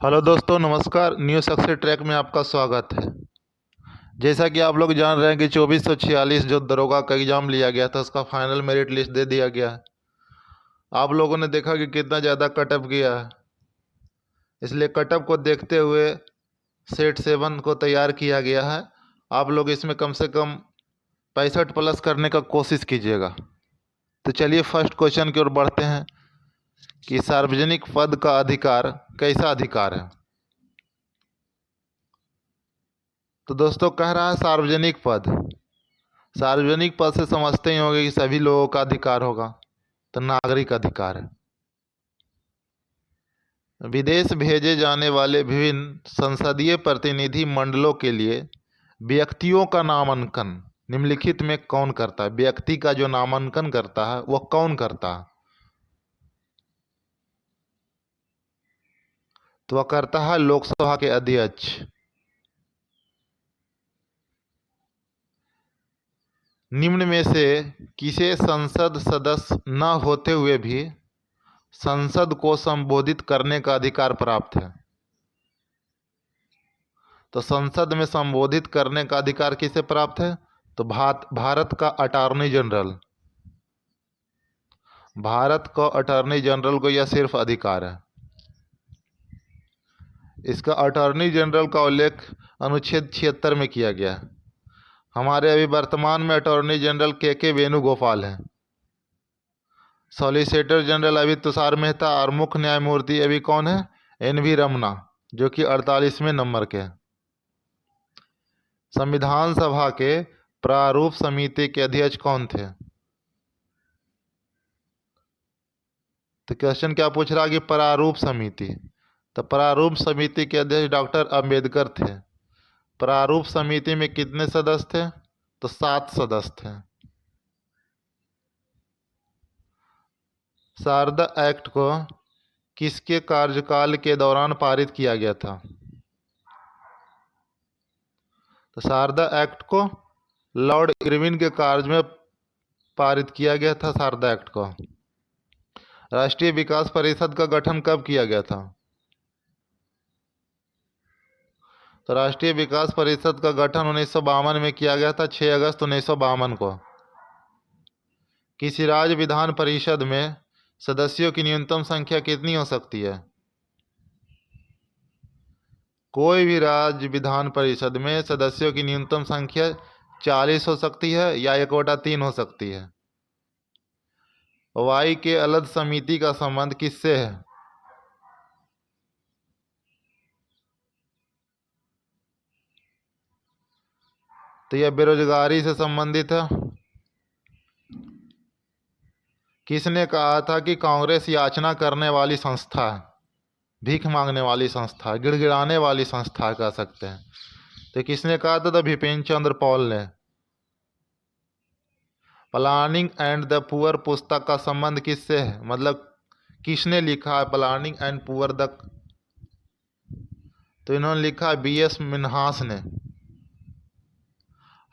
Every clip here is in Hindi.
हेलो दोस्तों, नमस्कार। न्यू सक्सेस ट्रैक में आपका स्वागत है। जैसा कि आप लोग जान रहे हैं कि 2446 जो दरोगा का एग्ज़ाम लिया गया था, उसका फाइनल मेरिट लिस्ट दे दिया गया है। आप लोगों ने देखा कि कितना ज़्यादा कटअप गया है। इसलिए कटअप को देखते हुए सेट 7 को तैयार किया गया है। आप लोग इसमें कम से कम 65 प्लस करने का कोशिश कीजिएगा। तो चलिए फर्स्ट क्वेश्चन की ओर बढ़ते हैं कि सार्वजनिक पद का अधिकार कैसा अधिकार है। तो दोस्तों कह रहा है सार्वजनिक पद। सार्वजनिक पद से समझते ही होंगे कि सभी लोगों का अधिकार होगा, तो नागरिक अधिकार है। विदेश भेजे जाने वाले विभिन्न संसदीय प्रतिनिधि मंडलों के लिए व्यक्तियों का नामांकन निम्नलिखित में कौन करता है? व्यक्ति का जो नामांकन करता है वह कौन करता है? तो वह करता है लोकसभा के अध्यक्ष। निम्न में से किसे संसद सदस्य न होते हुए भी संसद को संबोधित करने का अधिकार प्राप्त है? तो संसद में संबोधित करने का अधिकार किसे प्राप्त है? तो भारत का अटॉर्नी जनरल। भारत का अटॉर्नी जनरल को यह सिर्फ अधिकार है। इसका अटॉर्नी जनरल का उल्लेख अनुच्छेद 76 में किया गया है। हमारे अभी वर्तमान में अटॉर्नी जनरल के वेणुगोपाल हैं। सॉलिसिटर जनरल अभी तुषार मेहता और मुख्य न्यायमूर्ति अभी कौन है? NV रमना, जो कि 48वें नंबर के हैं। संविधान सभा के प्रारूप समिति के अध्यक्ष कौन थे? तो क्वेश्चन क्या पूछ रहा है कि प्रारूप समिति। तो प्रारूप समिति के अध्यक्ष डॉक्टर अंबेडकर थे। प्रारूप समिति में कितने सदस्य थे? तो 7 सदस्य थे। शारदा एक्ट को किसके कार्यकाल के दौरान पारित किया गया था? तो शारदा एक्ट को लॉर्ड इरविन के कार्य में पारित किया गया था। शारदा एक्ट को राष्ट्रीय विकास परिषद का गठन कब किया गया था? तो राष्ट्रीय विकास परिषद का गठन 1952 में किया गया था, 6 अगस्त 1952 को। किसी राज्य विधान परिषद में सदस्यों की न्यूनतम संख्या कितनी हो सकती है? कोई भी राज्य विधान परिषद में सदस्यों की न्यूनतम संख्या 40 हो सकती है या 1/3 हो सकती है। वाई के अलग समिति का संबंध किससे है? तो यह बेरोजगारी से संबंधित है। किसने कहा था कि कांग्रेस याचना करने वाली संस्था है, भीख मांगने वाली संस्था, गिड़गिड़ाने वाली संस्था कह सकते हैं? तो किसने कहा था? तो बिपिन चंद्र पॉल ने। प्लानिंग एंड द पुअर पुस्तक का संबंध किससे है? मतलब किसने लिखा है प्लानिंग एंड पुअर द? तो इन्होंने लिखा BS मिन्हास ने।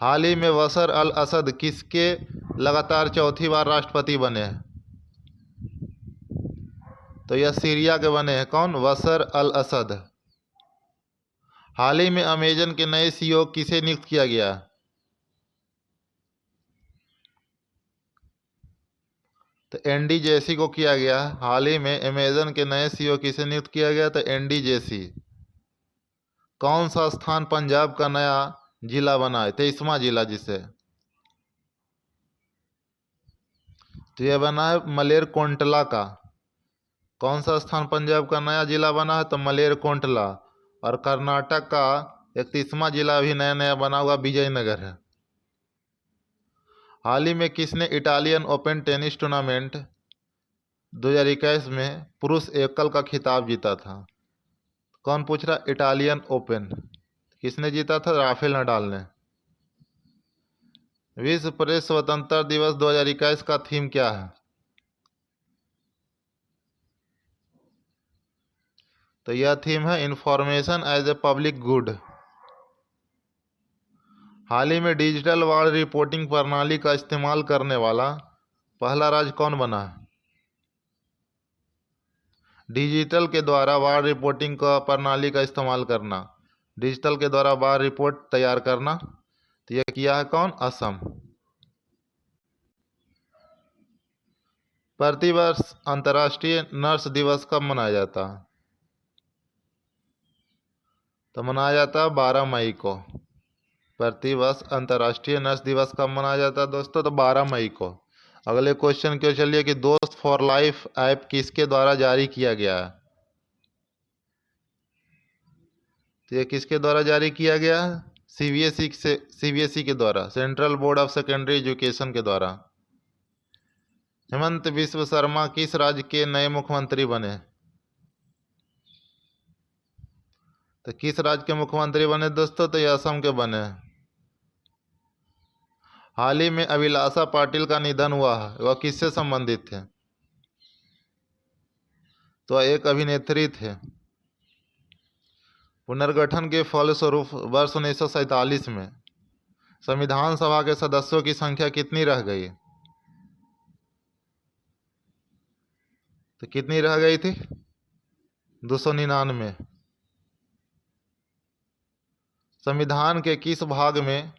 हाल ही में बशर अल असद किसके लगातार चौथी बार राष्ट्रपति बने हैं? तो यह सीरिया के बने हैं। कौन? बशर अल असद। हाल ही में अमेजन के नए CEO किसे नियुक्त किया गया? तो ND जेसी को किया गया। हाल ही में अमेजन के नए CEO किसे नियुक्त किया गया? तो ND जेसी। कौन सा स्थान पंजाब का नया जिला बना है? 23वां जिला जिसे। तो यह बना है मलेरकोंटला का। कौन सा स्थान पंजाब का नया जिला बना है? तो मलेरकोंटला। और कर्नाटक का 31वां जिला भी नया नया बना हुआ विजयनगर है। हाल ही में किसने इटालियन ओपन टेनिस टूर्नामेंट 2021 में पुरुष एकल का खिताब जीता था? कौन पूछ रहा? इटालियन ओपन किसने जीता था? राफेल नडाल ने। विश्व प्रेस स्वतंत्रता दिवस 2021 का थीम क्या है? तो यह थीम है information as a public good. हाल ही में डिजिटल वार्ड रिपोर्टिंग प्रणाली का इस्तेमाल करने वाला पहला राज्य कौन बना है? डिजिटल के द्वारा बाढ़ रिपोर्टिंग का प्रणाली का इस्तेमाल करना, डिजिटल के द्वारा बाढ़ रिपोर्ट तैयार करना। तो यह किया है कौन? असम। प्रतिवर्ष अंतर्राष्ट्रीय नर्स दिवस कब मनाया जाता है? तो मनाया जाता है 12 मई को। प्रतिवर्ष अंतर्राष्ट्रीय नर्स दिवस कब मनाया जाता है दोस्तों? तो 12 मई को। अगले क्वेश्चन क्यों चलिए कि दोस्त फॉर लाइफ ऐप किसके द्वारा जारी किया गया है? तो ये किसके द्वारा जारी किया गया है? सीबीएसई के द्वारा, central board of secondary education के द्वारा। हेमंत बिस्व शर्मा किस राज्य के नए मुख्यमंत्री बने? तो किस राज्य के मुख्यमंत्री बने दोस्तों? तो ये असम के बने। हाल ही में अभिलाषा पाटिल का निधन हुआ है, वह किससे संबंधित थे? तो एक अभिनेत्री थे। पुनर्गठन के फलस्वरूप वर्ष 1947 में संविधान सभा के सदस्यों की संख्या कितनी रह गई? तो कितनी रह गई थी? 299। संविधान के किस भाग में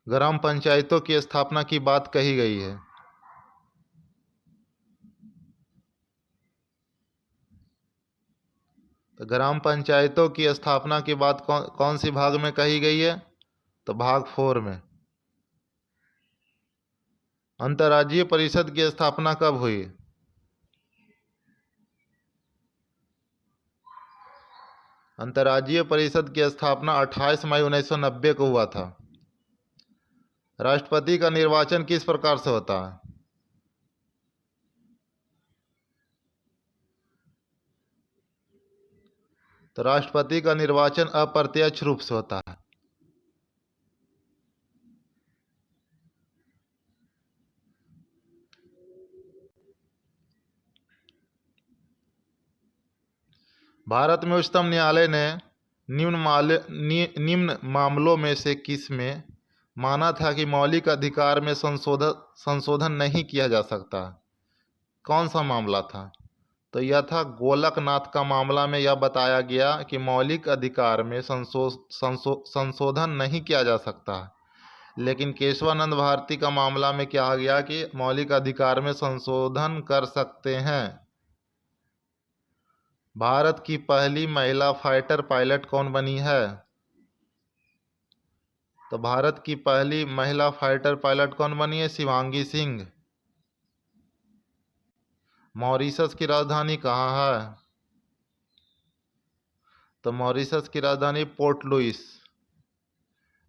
ग्राम पंचायतों की स्थापना की बात कही गई है? तो ग्राम पंचायतों की स्थापना की बात कौन सी भाग में कही गई है? तो भाग 4 में। अंतर्राज्यीय परिषद की स्थापना कब हुई? अंतर्राज्यीय परिषद की स्थापना 28 मई 1990 को हुआ था। राष्ट्रपति का निर्वाचन किस प्रकार से होता है? तो राष्ट्रपति का निर्वाचन अप्रत्यक्ष रूप से होता है। भारत में उच्चतम न्यायालय ने निम्न मामलों में से किस में माना था कि मौलिक अधिकार में संशोधन नहीं किया जा सकता? कौन सा मामला था? तो यह था गोलकनाथ का मामला में यह बताया गया कि मौलिक अधिकार में संशोधन नहीं किया जा सकता। लेकिन केशवानंद भारती का मामला में क्या गया कि मौलिक अधिकार में संशोधन कर सकते हैं। भारत की पहली महिला फाइटर पायलट कौन बनी है? तो भारत की पहली महिला फाइटर पायलट कौन बनी है? शिवांगी सिंह। मॉरिशस की राजधानी कहाँ है? तो मॉरिशस की राजधानी पोर्ट लुइस।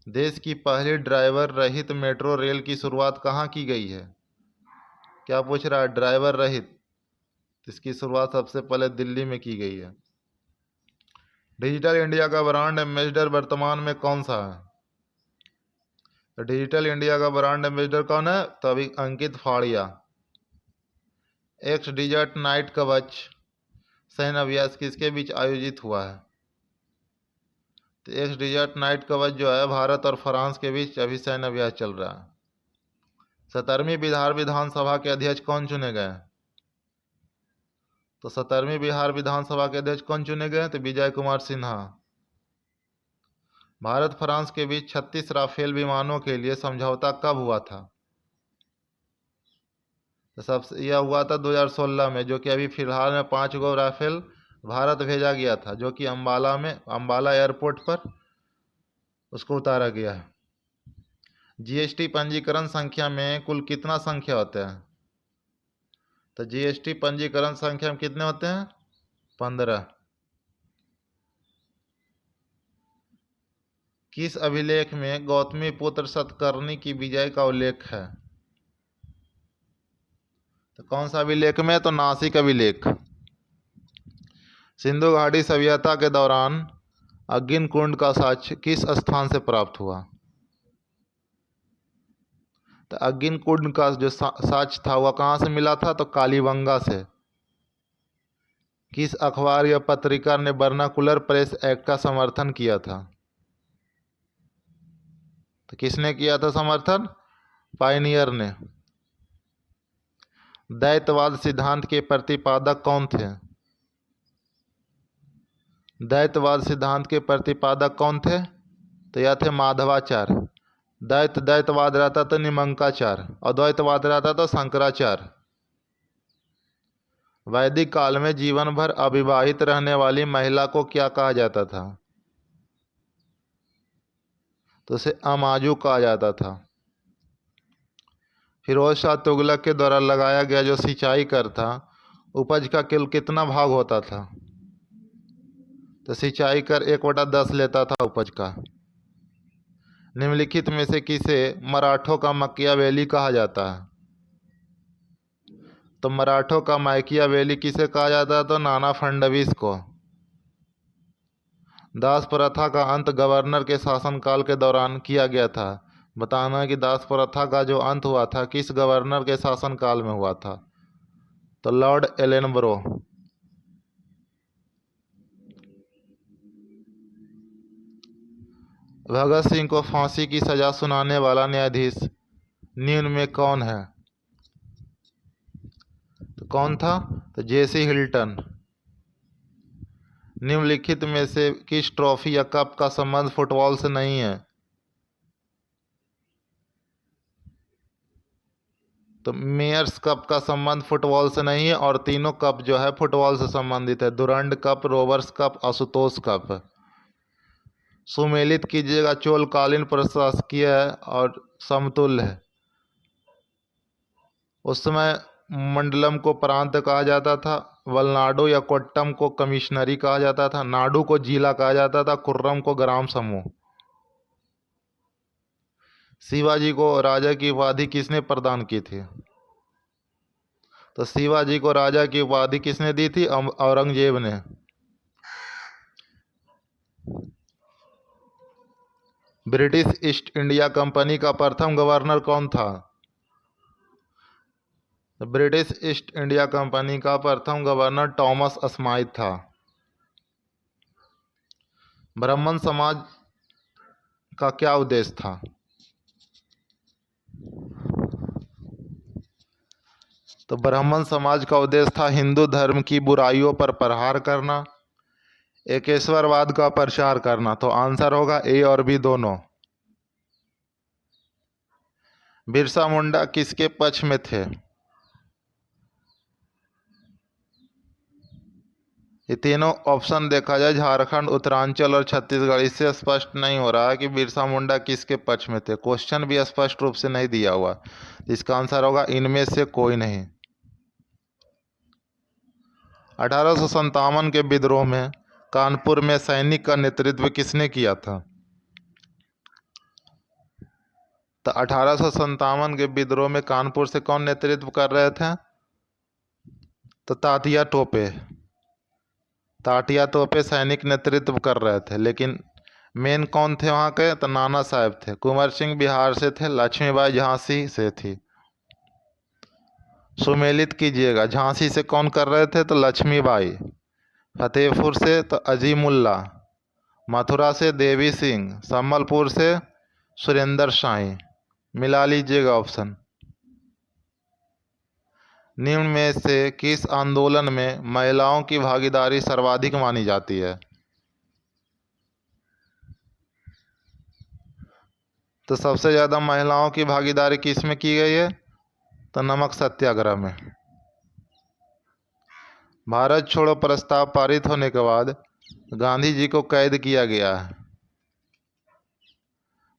देश की पहली ड्राइवर रहित मेट्रो रेल की शुरुआत कहाँ की गई है? क्या पूछ रहा है? ड्राइवर रहित। इसकी शुरुआत सबसे पहले दिल्ली में की गई है। डिजिटल इंडिया का ब्रांड एम्बेसडर वर्तमान में कौन सा है? तो डिजिटल इंडिया का ब्रांड एम्बेसडर कौन है? तो अभी अंकित फाड़िया। एक्स डिजर्ट नाइट कवच सैन्य अभ्यास किसके बीच आयोजित हुआ है? तो एक्स डिजर्ट नाइट कवच जो है भारत और फ्रांस के बीच अभी सैन्य अभ्यास चल रहा है। 17वीं बिहार विधानसभा के अध्यक्ष कौन चुने गए? तो 17वीं बिहार विधानसभा के अध्यक्ष कौन चुने गए? तो विजय कुमार सिन्हा। भारत फ्रांस के बीच 36 राफेल विमानों के लिए समझौता कब हुआ था? तो सबसे यह हुआ था 2016 में, जो कि अभी फिलहाल में 5 गो राफेल भारत भेजा गया था, जो कि अंबाला एयरपोर्ट पर उसको उतारा गया है। जीएसटी पंजीकरण संख्या में कुल कितना संख्या होता है? तो जीएसटी पंजीकरण संख्या में कितने होते हैं? 15। किस अभिलेख में गौतमीपुत्र सतकर्णी की विजय का उल्लेख है? तो कौन सा अभिलेख में? तो नासिक अभिलेख। सिंधु घाटी सभ्यता के दौरान अग्निकुंड का साक्ष्य किस स्थान से प्राप्त हुआ? तो अग्निकुंड का जो साक्ष्य था वह कहाँ से मिला था? तो कालीबंगा से। किस अखबार या पत्रिका ने वर्नाकुलर प्रेस एक्ट का समर्थन किया था? तो किसने किया था समर्थन? पायनियर ने। द्वैतवाद सिद्धांत के प्रतिपादक कौन थे? द्वैतवाद सिद्धांत के प्रतिपादक कौन थे? तो यह थे माधवाचार्य। द्वैतवाद रहता तो निमंकाचार्य, अद्वैतवाद रहता तो शंकराचार्य। वैदिक काल में जीवन भर अविवाहित रहने वाली महिला को क्या कहा जाता था? तो उसे अमाजू कहा जाता था। फिरोज शाह तुगलक के द्वारा लगाया गया जो सिंचाई कर था, उपज का कुल कितना भाग होता था? तो सिंचाई कर 1/10 लेता था उपज का। निम्नलिखित में से किसे मराठों का मकियावेली कहा जाता है? तो मराठों का माकियावेली किसे कहा जाता है? तो नाना फडणवीस को। दास प्रथा का अंत गवर्नर के शासनकाल के दौरान किया गया था। बताना कि दास प्रथा का जो अंत हुआ था किस गवर्नर के शासनकाल में हुआ था? तो लॉर्ड एलेनब्रो। भगत सिंह को फांसी की सजा सुनाने वाला न्यायाधीश निम्न में कौन है? तो कौन था? तो जेसी हिल्टन। निम्नलिखित में से किस ट्रॉफी या कप का संबंध फुटबॉल से नहीं है? तो मेयर्स कप का संबंध फुटबॉल से नहीं है और तीनों कप जो है फुटबॉल से संबंधित है। Durand cup, Rovers cup, Ashutosh cup. सुमेलित कीजिएगा। चोलकालीन प्रशासकीय है और समतुल्य है। उस समय मंडलम को प्रांत कहा जाता था, वलनाडु या कोट्टम को कमिश्नरी कहा जाता था, नाडु को जिला कहा जाता था, कुर्रम को ग्राम समूह। शिवाजी को राजा की उपाधि किसने प्रदान की थी? तो शिवाजी को राजा की उपाधि किसने दी थी? औरंगजेब ने। ब्रिटिश ईस्ट इंडिया कंपनी का प्रथम गवर्नर कौन था? ब्रिटिश ईस्ट इंडिया कंपनी का प्रथम गवर्नर टॉमस स्माइथ था। ब्राह्मण समाज का क्या उद्देश्य था? तो ब्राह्मण समाज का उद्देश्य था हिंदू धर्म की बुराइयों पर प्रहार करना, एकेश्वरवाद का प्रचार करना। तो आंसर होगा ए और बी दोनों। बिरसा मुंडा किसके पक्ष में थे? ये तीनों ऑप्शन देखा जाए, झारखंड, उत्तरांचल और छत्तीसगढ़, इससे स्पष्ट नहीं हो रहा है कि बिरसा मुंडा किसके पक्ष में थे। क्वेश्चन भी स्पष्ट रूप से नहीं दिया हुआ। इसका आंसर होगा इनमें से कोई नहीं। 1857 के विद्रोह में कानपुर में सैनिक का नेतृत्व किसने किया था? तो 1857 के विद्रोह में कानपुर से कौन नेतृत्व कर रहे थे? तो तात्या टोपे सैनिक नेतृत्व कर रहे थे। लेकिन मेन कौन थे वहाँ के? तो नाना साहब थे। कुंवर सिंह बिहार से थे, लक्ष्मीबाई झांसी से थी। सुमेलित कीजिएगा। झांसी से कौन कर रहे थे? तो लक्ष्मीबाई। फतेहपुर से तो अजीमुल्ला, मथुरा से देवी सिंह, संबलपुर से सुरेंद्र शाही। मिला लीजिएगा ऑप्शन। निम्न में से किस आंदोलन में महिलाओं की भागीदारी सर्वाधिक मानी जाती है? तो सबसे ज़्यादा महिलाओं की भागीदारी किस में की गई है? तो नमक सत्याग्रह में। भारत छोड़ो प्रस्ताव पारित होने के बाद गांधी जी को कैद किया गया है।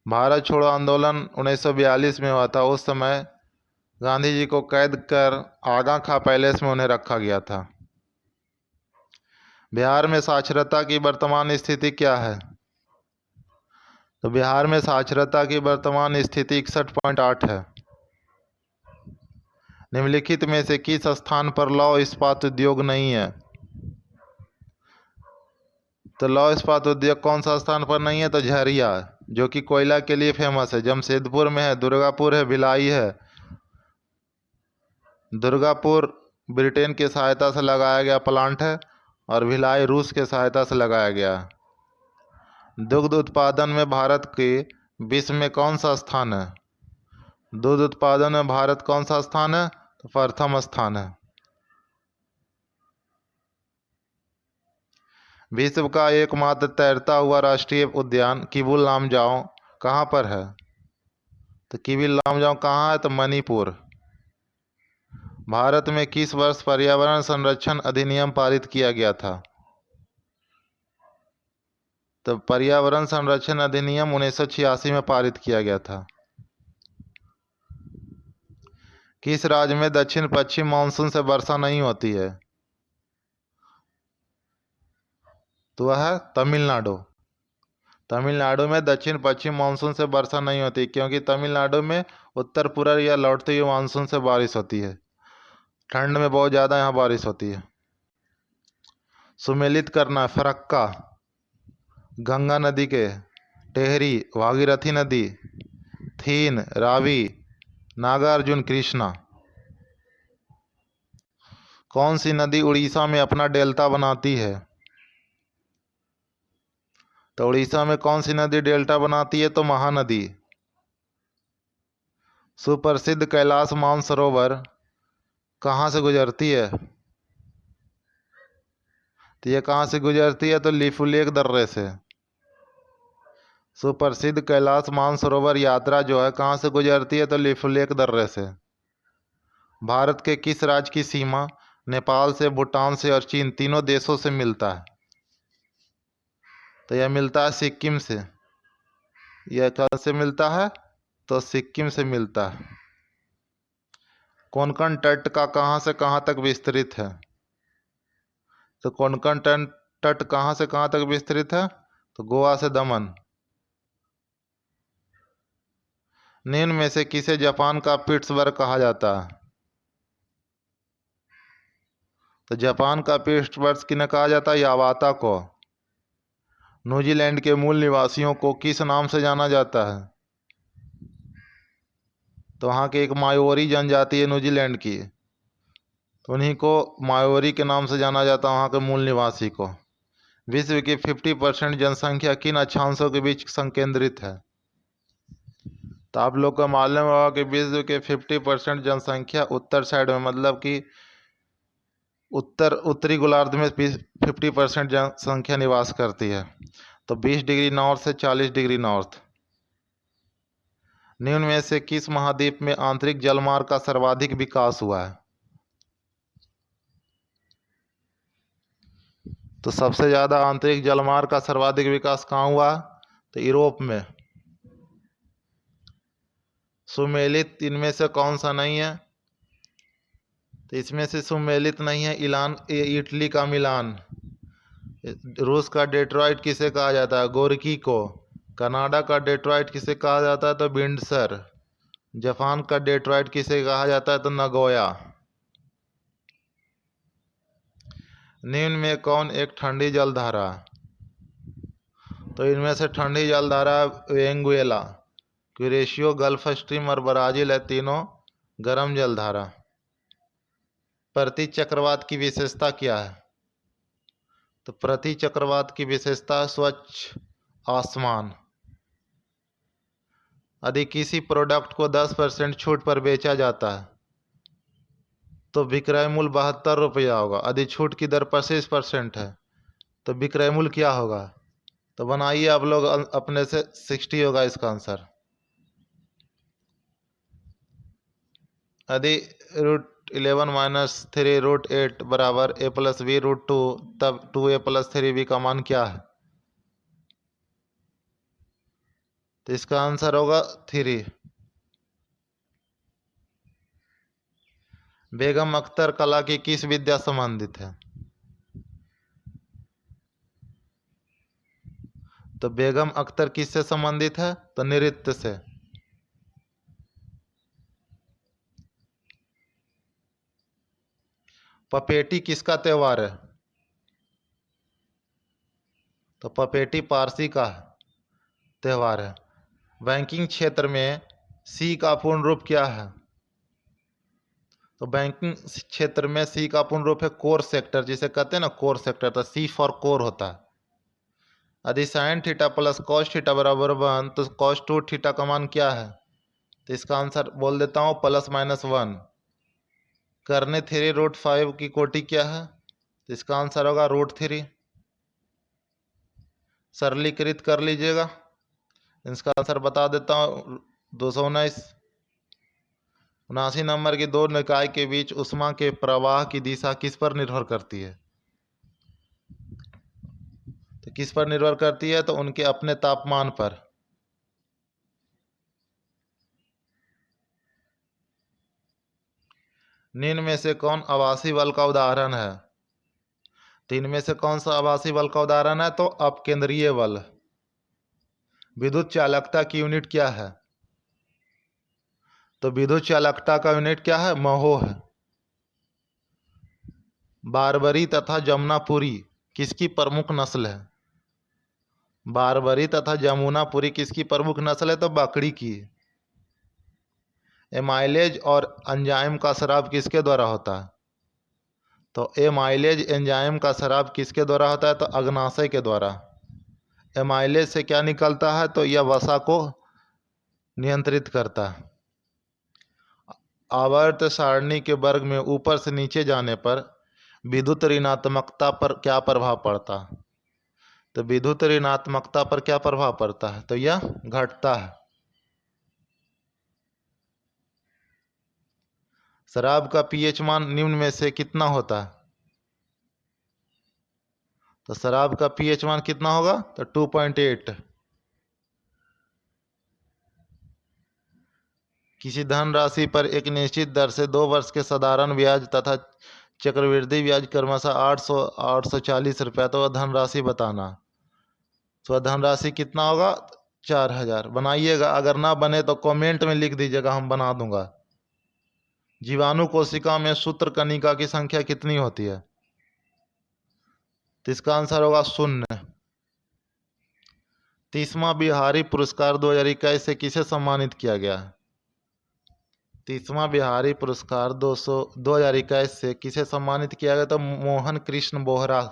भारत छोड़ो आंदोलन 1942 में हुआ था। उस समय गांधी जी को कैद कर आगा खां पैलेस में उन्हें रखा गया था। बिहार में साक्षरता की वर्तमान स्थिति क्या है? तो बिहार में साक्षरता की वर्तमान स्थिति 61.8 है। निम्नलिखित में से किस स्थान पर लौह इस्पात उद्योग नहीं है? तो लौह इस्पात उद्योग कौन सा स्थान पर नहीं है? तो झरिया, जो कि कोयला के लिए फेमस है। जमशेदपुर में है, दुर्गापुर है, भिलाई है। दुर्गापुर ब्रिटेन की सहायता से लगाया गया प्लांट है और भिलाई रूस के सहायता से लगाया गया है। दुग्ध उत्पादन में भारत के विश्व में कौन सा स्थान है? दूध उत्पादन में भारत कौन सा स्थान है? तो प्रथम स्थान है। विश्व का एकमात्र तैरता हुआ राष्ट्रीय उद्यान किबुल लामजाओ कहाँ पर है? तो किबुल लामजाओ कहाँ है? तो मणिपुर। भारत में किस वर्ष पर्यावरण संरक्षण अधिनियम पारित किया गया था? तो पर्यावरण संरक्षण अधिनियम 1986 में पारित किया गया था। किस राज्य में दक्षिण पश्चिम मानसून से वर्षा नहीं होती है? तो वह है तमिलनाडु। तमिलनाडु में दक्षिण पश्चिम मानसून से वर्षा नहीं होती, क्योंकि तमिलनाडु में उत्तर पूर्व या लौटते हुए मानसून से बारिश होती है। ठंड में बहुत ज़्यादा यहाँ बारिश होती है। सुमेलित करना, फरक्का, गंगा नदी के, टेहरी, भागीरथी नदी, थीन, रावी, नागार्जुन, कृष्णा। कौन सी नदी उड़ीसा में अपना डेल्टा बनाती है? तो उड़ीसा में कौन सी नदी डेल्टा बनाती है? तो महानदी। सुप्रसिद्ध कैलाश मानसरोवर कहाँ से गुजरती है? तो ये कहाँ से गुजरती है? तो लिपुलेख दर्रे से। सुप्रसिद्ध कैलाश मानसरोवर यात्रा जो है कहाँ से गुजरती है? तो लिपुलेख दर्रे से। भारत के किस राज्य की सीमा नेपाल से, भूटान से और चीन तीनों देशों से मिलता है? तो यह मिलता है सिक्किम से। यह कहाँ से मिलता है? तो सिक्किम से मिलता है। कोंकण तट का कहाँ से कहाँ तक विस्तृत है? तो कोंकण तट कहाँ से कहाँ तक विस्तृत है? तो गोवा से दमन। निम्न में से किसे जापान का पिट्सबर्ग कहा जाता है? तो जापान का पिट्सबर्ग किन्हें कहा जाता है? यावाता को। न्यूजीलैंड के मूल निवासियों को किस नाम से जाना जाता है? तो वहाँ की एक मायोरी जनजाति है न्यूजीलैंड की, तो उन्हीं को मायोरी के नाम से जाना जाता है, वहाँ के मूल निवासी को। विश्व की 50% जनसंख्या किन अक्षांशों के बीच संकेंद्रित है? तो आप लोग को मालूम होगा कि विश्व के 50% जनसंख्या उत्तर साइड में, मतलब कि उत्तरी गोलार्ध में 50% जनसंख्या निवास करती है। तो 20 डिग्री नॉर्थ से 40 डिग्री नॉर्थ। निम्न में से किस महाद्वीप में आंतरिक जलमार्ग का सर्वाधिक विकास हुआ है? तो सबसे ज़्यादा आंतरिक जलमार्ग का सर्वाधिक विकास कहाँ हुआ? तो यूरोप में। सुमेलित इनमें से कौन सा नहीं है? तो इसमें से सुमेलित नहीं है इटली का मिलान। रूस का डेट्रॉइट किसे कहा जाता है? गोरकी को। कनाडा का डेट्रॉइट किसे कहा जाता है? तो विंडसर। जापान का डेट्रॉइट किसे कहा जाता है? तो नगोया। निम्न में कौन एक ठंडी जलधारा? तो इनमें से ठंडी जलधारा वेनेजुएला, क्यूरेशियो, गल्फ स्ट्रीम और ब्राजील है, तीनों गर्म जलधारा। प्रति चक्रवात की विशेषता क्या है? तो प्रति चक्रवात की विशेषता स्वच्छ आसमान। यदि किसी प्रोडक्ट को 10% छूट पर बेचा जाता है तो विक्रय मूल्य 72 रुपया होगा। यदि छूट की दर 25% है तो विक्रय मूल्य क्या होगा? तो बनाइए आप लोग अपने से, 60 होगा इसका आंसर। यदि √11 - 3 √8 बराबर a+b√2, तब 2a+3b का मान क्या है? तो इसका आंसर होगा 3। बेगम अख्तर कला की किस विद्या संबंधित है? तो बेगम अख्तर किससे संबंधित है? तो नृत्य से। पपेटी किसका त्योहार है? तो पपेटी पारसी का त्योहार है। बैंकिंग क्षेत्र में सी का पूर्ण रूप क्या है? तो बैंकिंग क्षेत्र में सी का पूर्ण रूप है कोर सेक्टर, जिसे कहते हैं ना कोर सेक्टर, तो सी फॉर कोर होता है। यदि sine theta plus cos theta बराबर 1 तो कॉस 2 थीटा का मान क्या है? तो इसका आंसर बोल देता हूँ +-1। करने 3 √5 की कोटि क्या है? तो इसका आंसर होगा √3। सरलीकृत कर लीजिएगा। इसका आंसर बता देता हूँ। 219। 79 नंबर की दो निकाय के बीच ऊष्मा के प्रवाह की दिशा किस पर निर्भर करती है? तो किस पर निर्भर करती है? तो उनके अपने तापमान पर। निम्न में से कौन आभासी बल का उदाहरण है? तो इनमें से कौन सा आभासी बल का उदाहरण है? तो अपकेंद्रीय बल। विद्युत चालकता की यूनिट क्या है? तो विद्युत चालकता का यूनिट क्या है? महो है। बारबरी तथा जमुनापुरी किसकी प्रमुख नस्ल है? बारबरी तथा जमुनापुरी किसकी प्रमुख नस्ल है? तो बकरी की। एमाइलेज और एंजाइम का स्राव किसके द्वारा होता है? तो एमाइलेज एंजाइम का स्राव किसके द्वारा होता है? तो अग्नाशय के द्वारा। एमाइलेज से क्या निकलता है? तो यह वसा को नियंत्रित करता है। आवर्त सारणी के वर्ग में ऊपर से नीचे जाने पर विद्युत ऋणात्मकता पर क्या प्रभाव पड़ता है? तो विद्युत ऋणात्मकता पर क्या प्रभाव पड़ता है? तो यह घटता है। शराब का पीएच मान निम्न में से कितना होता है? तो शराब का पीएच मान कितना होगा? तो 2.8। किसी धनराशि पर एक निश्चित दर से 2 वर्ष के साधारण ब्याज तथा चक्रवृद्धि ब्याज क्रमशः 840 रुपया, तो वह धनराशि बताना। तो वह धनराशि कितना होगा? 4000 बनाइएगा। अगर ना बने तो कमेंट में लिख दीजिएगा, हम बना दूंगा। जीवाणु कोशिका में सूत्र कणिका की संख्या कितनी होती है? तो इसका आंसर होगा 0। 30वां बिहारी पुरस्कार 2021 से किसे सम्मानित किया गया? 30वां बिहारी पुरस्कार 2021 से किसे सम्मानित किया गया? तो मोहन कृष्ण बोहरा।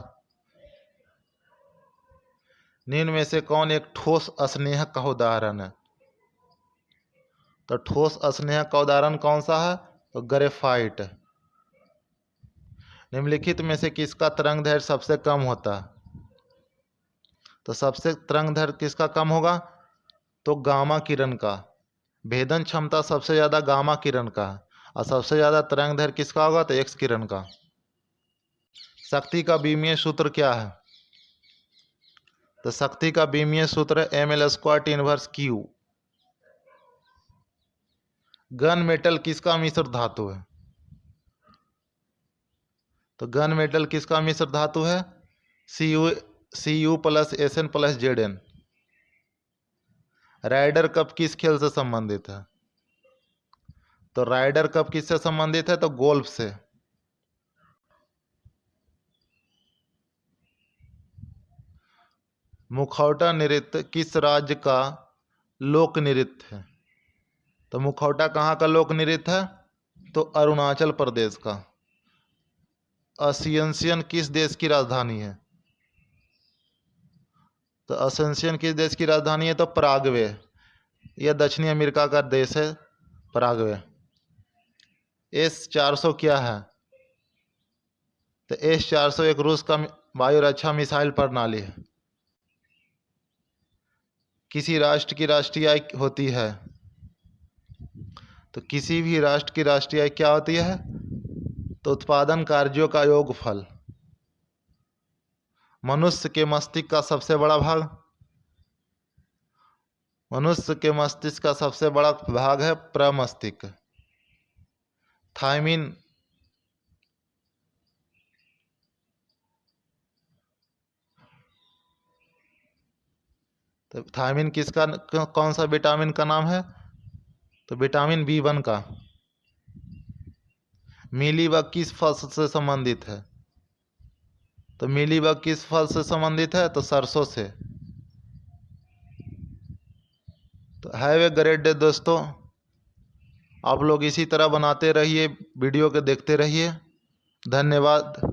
निम्न में से कौन एक ठोस स्नेहक का उदाहरण है? तो ठोस स्नेहक का उदाहरण कौन सा है? तो ग्रेफाइट। निम्नलिखित में से किसका तरंग दैर्घ्य सबसे कम होता है? तो सबसे तरंग दैर्घ्य किसका कम होगा? तो गामा किरण का। भेदन क्षमता सबसे ज्यादा गामा किरण का, और सबसे ज्यादा तरंग दैर्घ्य किसका होगा? तो एक्स किरण का। शक्ति का बीमीय सूत्र क्या है? तो शक्ति का बीमीय सूत्र है ml² T inverse Q। Gun metal किसका मिश्र धातु है? तो गन मेटल किसका मिश्र धातु है? Cu plus Sn plus Zn। Ryder Cup किस खेल से संबंधित है? तो राइडर कप किससे संबंधित है? तो गोल्फ से। मुखौटा नृत्य किस राज्य का लोक नृत्य है? तो मुखौटा कहाँ का लोक नृत्य है? तो अरुणाचल प्रदेश का। असेंशियन किस देश की राजधानी है? तो असेंशियन किस देश की राजधानी है? तो पराग्वे। यह दक्षिणी अमेरिका का देश है, पराग्वे। S-400 क्या है? तो S-400 एक रूस का वायु रक्षा मिसाइल प्रणाली है। किसी राष्ट्र की राष्ट्रीय आय होती है? तो किसी भी राष्ट्र की राष्ट्रीय आय क्या होती है? तो उत्पादन कार्यों का योगफल। मनुष्य के मस्तिष्क का सबसे बड़ा भाग? मनुष्य के मस्तिष्क का सबसे बड़ा भाग है प्रमस्तिष्क। थायमिन तो थायमिन किसका कौन सा विटामिन का नाम है? तो विटामिन B1 का। मीलीबग किस फल से संबंधित है? तो मीलीबग किस फल से संबंधित है? तो सरसों से। तो हैव ए ग्रेट डे दोस्तों। आप लोग इसी तरह बनाते रहिए, वीडियो को देखते रहिए। धन्यवाद।